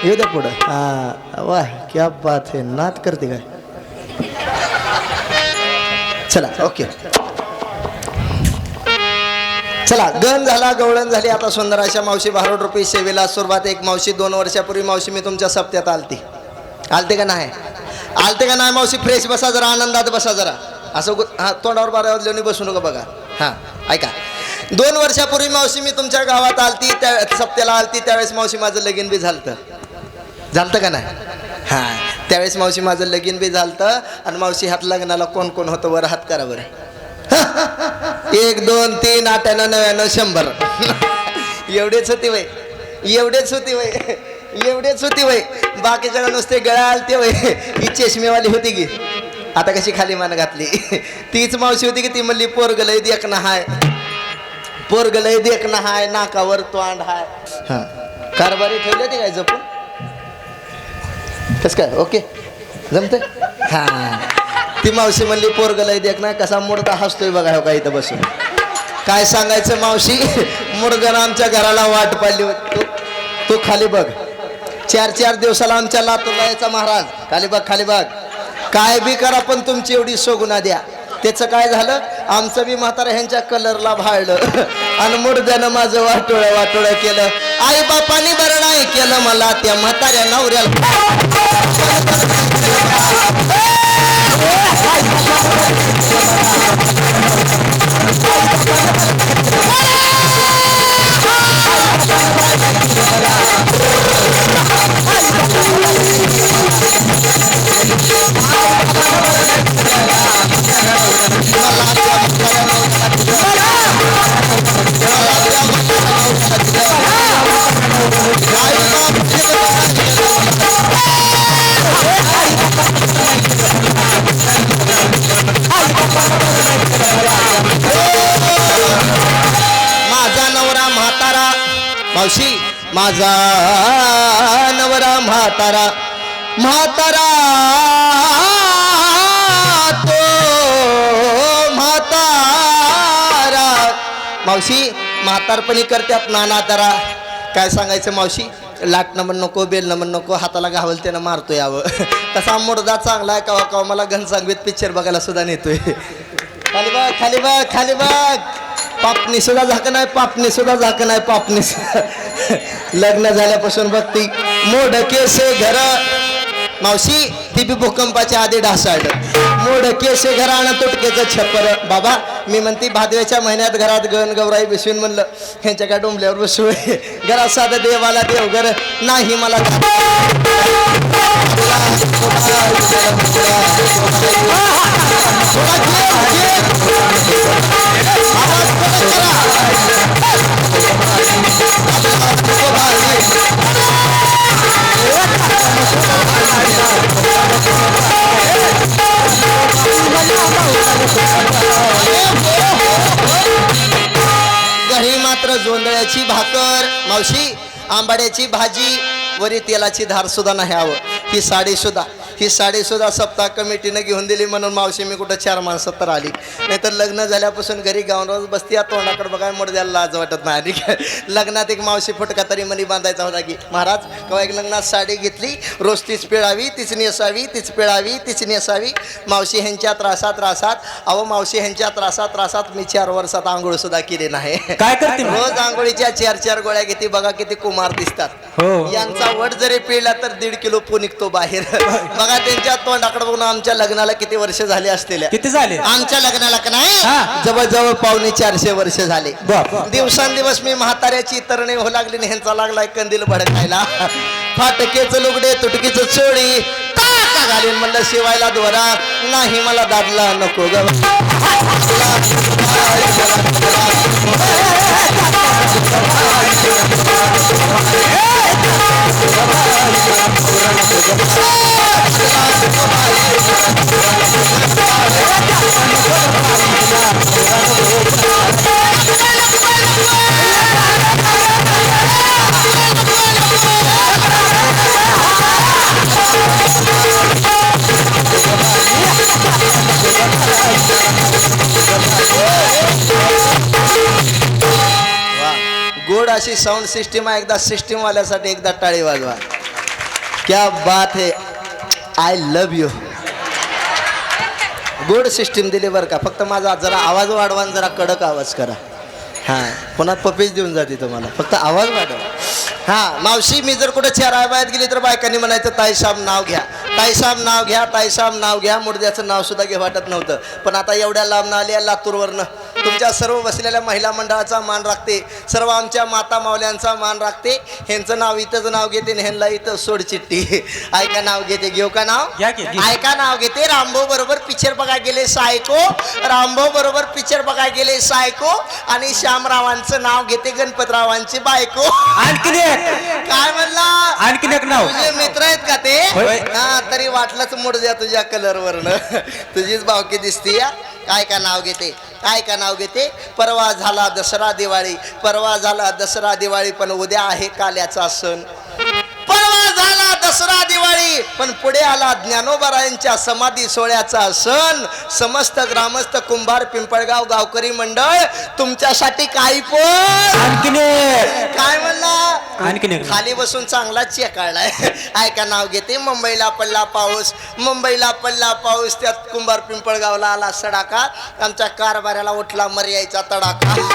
येऊ द्या पुढं. हा वा क्या बात है, नात करते काय. चला ओके. चला गण झाला, गवळण झाली. आता सुंदर अशा मावशी भारोड रुपये सेवेला सुरुवात. एक मावशी 2 वर्षापूर्वी मावशी मी तुमच्या सप्त्यात आलते का नाही? आलते का नाही मावशी? फ्रेश बसा जरा, आनंदात बसा जरा. असं हा तोंडावर बारा वाजल्याने बसू नका बघा. हां ऐका, 2 वर्षापूर्वी मावशी मी तुमच्या गावात आलती, त्या सप्त्याला आलती. त्यावेळेस मावशी माझं लगीन बी झालतं का नाही? हां त्यावेळेस मावशी माझं लगीन बी झालतं. आणि मावशी ह्यात लग्नाला कोण कोण होतं वर हात करा बरं. 1 2 3 8 99 100 एवढेच होती वय, एवढेच होती वय, एवढेच होती वय. बाकीच्या नुसते गळा आलते वय. ही चष्मेवाली होती की आता कशी खाली मान घातली. तीच मावशी होती की ती म्हणली पोरग लय देखणं हाय, पोरग लय देखणं हाय, नाकावर तोंड हाय. हां कारभारी ठेवले ते काय जपून कस काय? ओके जमते. हां ती मावशी म्हणली पोरग लय देखणं. कसा मुडदा हसतोय बघा हो का इथं बसून. काय सांगायचं मावशी, मुडगन आमच्या घराला वाट पाडली होती. तू खाली बघ. 4 दिवसाला आमच्या लातूरला यायचा महाराज. खाली बघ, खाली बघ. काय बी करा पण तुमची एवढी सोगुना द्या. त्याचं काय झालं, आमचं बी म्हातारा ह्यांच्या कलरला भाळलं आणि मुडद्यानं माझं वाटोळं केलं. आई बापानी बरं नाही केलं मला त्या म्हाताऱ्या नवऱ्याला. मावशी माझा नवरा म्हातारा, म्हातारा तो म्हातारा. मावशी म्हातारपणी करतात नाना तारा. काय सांगायचं मावशी, लाटणं म्हण नको, बेलणं म्हण नको, हाताला घावल त्यानं मारतो यावं. तसा मुडदा चांगला आहे कवा कवा मला घनसांगवीत पिक्चर बघायला सुद्धा नेतोय. खाली बघ, खाली बघ, खाली बघ. पापणी सुद्धा झाकण आहे, पापणी सुद्धा झाकण आहे, पापणी. लग्न झाल्यापासून बघती मोडकेसे घर. मावशी ती बी भूकंपाच्या आधी ढासाळलं. मोडकेसे घर आणि तुटकेचं छप्पर. बाबा मी म्हणते भादव्याच्या महिन्यात घरात गण गौराई बसवीन म्हणलं. ह्यांच्या काय डोंबल्यावर बसू. घरात साधं देवाला देवघर नाही मला. घरी मात्र जोंधळ्याची भाकर, मावशी आंबाड्याची भाजी, वरी तेलाची धार सुद्धा नाही हवं. ही साडी सुद्धा सप्ताह कमिटीनं घेऊन दिली म्हणून मावशी मी कुठं 4 माणसं तर आली. नाहीतर लग्न झाल्यापासून घरी गावराज बसती या तोंडाकडे बघाय मुडद्याला लाज वाटत नाही. लग्नात एक मावशी फुटका तरी मनी बांधायचा होता की महाराज केव्हा एक लग्नात साडी घेतली, रोज तीच पिळावी, तीच नेसावी, तीच पिळावी, तीच नेसावी. मावशी ह्यांच्या त्रासात अहो मावशी ह्यांच्या त्रासात मी 4 वर्षात आंघोळ सुद्धा केली नाही. काय करते? रोज आंघोळीच्या 4 गोळ्या घेते. बघा किती कुमार दिसतात. यांचा वट जरी पिळला तर 1.5 किलो पू निघतो बाहेर. बघा त्यांच्या तोंडाकडे बघून आमच्या लग्नाला किती वर्ष झाली असलेल्या. किती झाले आमच्या लग्नाला का नाही जवळजवळ 450 वर्ष झाले. दिवसांदिवस मी म्हाताऱ्याची तरणे हो लागली आणि ह्यांचा लागलाय कंदील भडकायला. फाटकेच लुगडे, तुटकीच चोळी, टाका घालीन म्हणलं शिवायला दोरा नाही मला दादला नको ग. गोड अशी साऊंड सिस्टीम आहे. एकदा सिस्टीम वाल्यासाठी एकदा टाळी वाजवा. क्या बात है, I love you. Good system दिली बरं का. फक्त माझा जरा आवाज वाढवा आणि जरा कडक आवाज करा. हां, पुन्हा पपीच देऊन जाते तुम्हाला. फक्त आवाज वाढवा. हां मावशी, मी जर कुठं चेहराबाहेर गेली तर बायकांनी म्हणायचं ताईसाहेब नाव घ्या, ताईसाहेब नाव घ्या, ताईसाहेब नाव घ्या. मुडद्याचं नाव सुद्धा घे वाटत नव्हतं. पण आता एवढ्या लांबनं आल्या लातूरवरनं तुमच्या सर्व बसलेल्या महिला मंडळाचा मान राखते, सर्व आमच्या माता मावल्यांचा मान राखते. ह्यांचं नाव इथंच नाव घेते आणि ह्यांना इथं सोड चिठ्ठी. ऐका नाव घेते, घेऊ का नाव? ऐका नाव घेते. रामभाऊ बरोबर पिक्चर बघायला गेले सायको, रामभाऊ बरोबर पिक्चर बघायला गेले सायको. आणि श्यामरावांचं नाव घेते गणपतरावांची बायको. आणखीन काय म्हणला? आणखीन एक नाव. तुझे मित्र आहेत का ते? हा, तरी वाटलंच मोड द्या तुझ्या कलरवरनं. तुझीच भावकी दिसती या. काय का नाव घेते, काय का नाव घेते. परवा झाला दसरा दिवाळी, परवा झाला दसरा दिवाळी, पण उद्या आहे काल्याचा सण. परवा झाला दसरा दिवाळी, पण पुढे आला ज्ञानोबारायांच्या समाधी सोहळ्याचा सण. समस्त ग्रामस्थ कुंभार पिंपळगाव गावकरी मंडळ तुमच्यासाठी काही पण. आणखीन काय म्हणला? आणखीन खाली बसून चांगला चेकाळलाय. ऐका नाव घेते. मुंबईला पडला पाऊस, मुंबईला पडला पाऊस, त्यात कुंभार पिंपळगावला आला सडाका. आमच्या कारभाऱ्याला उठला मर्यायचा तडाखा.